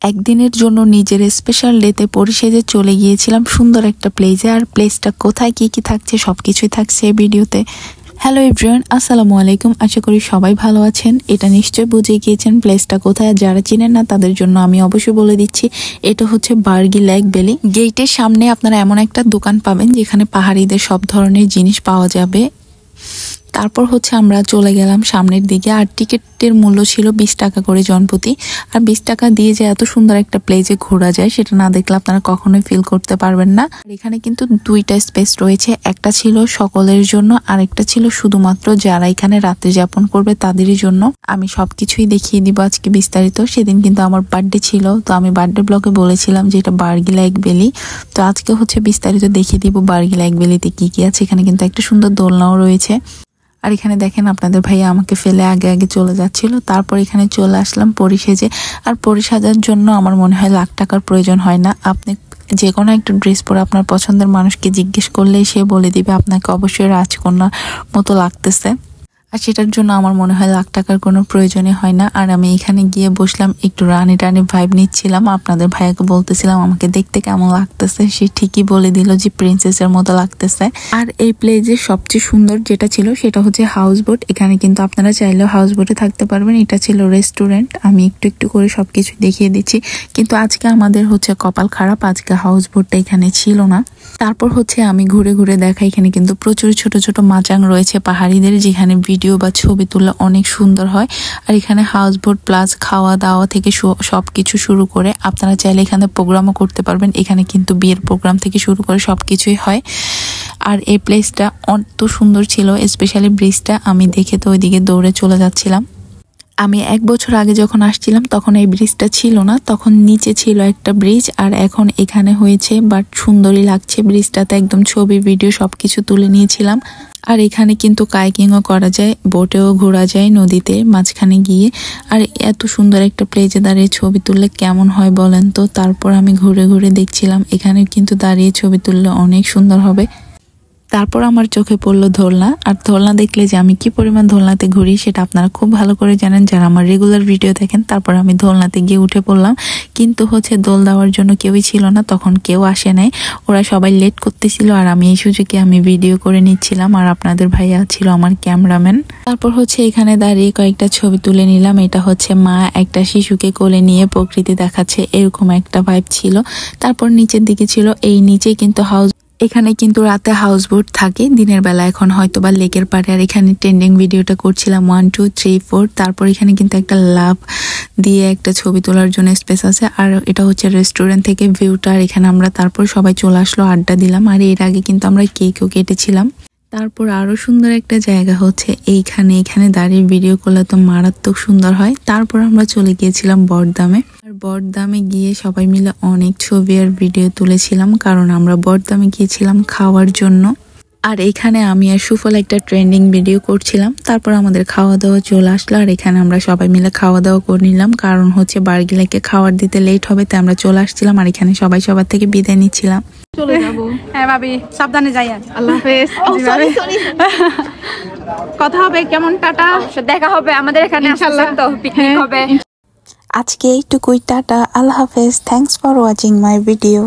একদিনের জন্য নিজের স্পেশাল ডেতে পরিশেষে চলে গিয়েছিলাম সুন্দর একটা প্লেসে। আর প্লেসটা কোথায় কি কি থাকছে সবকিছুই থাকছে এই ভিডিওতে। হ্যালো এভরিওয়ান, আসসালামু আলাইকুম। আশা করি সবাই ভালো আছেন। এটা নিশ্চয়ই বুঝে গিয়েছেন প্লেসটা কোথায়। আর যারা চিনেন না তাদের জন্য আমি অবশ্যই বলে দিচ্ছি, এটা হচ্ছে বার্গি লেক ভ্যালি। গেটের সামনে আপনারা এমন একটা দোকান পাবেন যেখানে পাহাড়িদের সব ধরনের জিনিস পাওয়া যাবে। তারপর হচ্ছে আমরা চলে গেলাম সামনের দিকে। আর টিকিটের মূল্য ছিল 20 টাকা করে জনপ্রতি। আর 20 টাকা দিয়ে যে এত সুন্দর একটা প্লেসে ঘোরা যায় সেটা না দেখলে আপনারা কখনোই ফিল করতে পারবেন না। আর এখানে কিন্তু দুইটা স্পেস রয়েছে, একটা ছিল সকলের জন্য আর একটা ছিল শুধুমাত্র যারা এখানে রাত্রি যাপন করবে তাদেরই জন্য। আমি সবকিছুই দেখিয়ে দিব আজকে বিস্তারিত। সেদিন কিন্তু আমার বার্থডে ছিল, তো আমি বার্থডে ব্লগে বলেছিলাম যে এটা বার্গি লেক ভ্যালি। তো আজকে হচ্ছে বিস্তারিত দেখিয়ে দিব বার্গি লেক ভ্যালিতে কি কি আছে। এখানে কিন্তু একটা সুন্দর দোলনাও রয়েছে। আর এখানে দেখেন আপনাদের ভাইয়া আমাকে ফেলে আগে আগে চলে যাচ্ছিল। তারপর এখানে চলে আসলাম পরিসেজে। আর পরিসাজার জন্য আমার মনে হয় লাখ টাকার প্রয়োজন হয় না। আপনি যে কোনো একটা ড্রেস পরে আপনার পছন্দের মানুষকে জিজ্ঞেস করলেই সে বলে দিবে আপনাকে অবশ্যই রাজকন্যার মতো লাগতেছে। আর সেটার জন্য আমার মনে হয় লাখ টাকার কোনো প্রয়োজনই হয় না। আর আমি এখানে গিয়ে বসলাম, একটু রানি টানি ভাইব নিচ্ছিলাম। আপনাদের ভাইয়াকে বলতেছিলাম আমাকে দেখতে কেমন লাগতেছে। সে ঠিকই বলে দিল যে প্রিন্সেসের মতো লাগতেছে। আর এই প্লেসের সবচেয়ে সুন্দর যেটা ছিল সেটা হচ্ছে হাউস বোট। এখানে কিন্তু আপনারা চাইলেও হাউস বোটে থাকতে পারবেন। এটা ছিল রেস্টুরেন্ট। আমি একটু একটু করে সবকিছু দেখিয়ে দিচ্ছি, কিন্তু আজকে আমাদের হচ্ছে কপাল খারাপ, আজকে হাউস বোটটা এখানে ছিল না। তারপর হচ্ছে আমি ঘুরে ঘুরে দেখাই, এখানে কিন্তু প্রচুর ছোট ছোট মাচাং রয়েছে পাহাড়িদের, যেখানে ভিডিও বা ছবি তুললে অনেক সুন্দর হয়। আর এখানে হাউস বোট প্লাস খাওয়া দাওয়া থেকে সবকিছু শুরু করে আপনারা চাইলে এখানে প্রোগ্রামও করতে পারবেন। এখানে কিন্তু বিয়ের প্রোগ্রাম থেকে শুরু করে সবকিছুই হয়। আর এই প্লেসটা অত সুন্দর ছিল, স্পেশালি ব্রিজটা আমি দেখে তো ওইদিকে দৌড়ে চলে যাচ্ছিলাম। আমি 1 বছর আগে যখন আসছিলাম তখন এই ব্রিজটা ছিল না, তখন নিচে ছিল একটা ব্রিজ। আর এখন এখানে হয়েছে, বাট সুন্দরই লাগছে। ব্রিজটাতে একদম ছবি ভিডিও সবকিছু তুলে নিয়েছিলাম। আর এখানে কিন্তু কাইকিংও করা যায়, বোটেও ঘোরা যায় নদীতে মাঝখানে গিয়ে। আর এত সুন্দর একটা প্লেসে দাঁড়িয়ে ছবি তুললে কেমন হয় বলেন তো। তারপর আমি ঘুরে ঘুরে দেখছিলাম, এখানে কিন্তু দাঁড়িয়ে ছবি তুললে অনেক সুন্দর হবে। তারপর আমার চোখে পড়লো দোলনা। আর দোলনা দেখলে যে আমি কি পরিমাণ দোলনাতে ঘুরি সেটা আপনারা খুব ভালো করে জানেন যারা আমার রেগুলার ভিডিও দেখেন। তারপর আমি দোলনাতে গিয়ে উঠে পড়লাম, কিন্তু হচ্ছে দোল দেওয়ার জন্য কেউই ছিল না, তখন কেউ আসে নাই। ওরা সবাই লেট করতেছিল আর আমি এই সুযোগে আমি ভিডিও করে নিচ্ছিলাম। আর আপনাদের ভাইয়া ছিল আমার ক্যামেরাম্যান। তারপর হচ্ছে এখানে দাঁড়িয়ে কয়েকটা ছবি তুলে নিলাম। এটা হচ্ছে মা একটা শিশুকে কোলে নিয়ে প্রকৃতি দেখাচ্ছে, এরকম একটা ভাইব ছিল। তারপর নিচের দিকে ছিল, এই নিচে কিন্তু হাউস, এখানে কিন্তু রাতে হাউস বোট থাকে, দিনের বেলা এখন হয়তো বা লেকের পাড়ে। আর এখানে ট্রেন্ডিং ভিডিওটা করছিলাম 1 2 3 4। তারপর এখানে কিন্তু একটা লাভ দিয়ে একটা ছবি তোলার জন্য স্পেস আছে। আর এটা হচ্ছে রেস্টুরেন্ট থেকে ভিউটা। আর এখানে আমরা তারপর সবাই চলে আসলো, আড্ডা দিলাম। আর এর আগে কিন্তু আমরা কেকও কেটেছিলাম। তারপর আরো সুন্দর একটা জায়গা হচ্ছে এইখানে, এখানে দাঁড়িয়ে ভিডিও করলে তো মারাত্মক সুন্দর হয়। তারপর আমরা চলে গিয়েছিলাম বটদামে। আর বটদামে গিয়ে সবাই মিলে অনেক ছবি আর ভিডিও তুলেছিলাম, কারণ আমরা বটদামে গিয়েছিলাম খাওয়ার জন্য। আর এখানে আমি আর সুফল একটা ট্রেন্ডিং ভিডিও করছিলাম। তারপর আমাদের খাওয়া দাওয়া চলে আসলো। আর এখানে আমরা সবাই মিলে খাওয়া দাওয়া করে নিলাম, কারণ হচ্ছে বার্গি লেকে খাওয়ার দিতে লেট হবে, তাই আমরা চলে আসছিলাম। আর এখানে সবাই সবার থেকে বিদায় নিচ্ছিলাম। চলে যাবো। হ্যাঁ ভাবি, সাবধানে যাই। আল্লাহ হাফেজ। কথা হবে কেমন, টাটা, দেখা হবে আমাদের এখানে ইনশাআল্লাহ। তো পিকনিক হবে আজকে এইটুকুই, টাটা, আল্লাহ হাফেজ। Thanks for watching my video.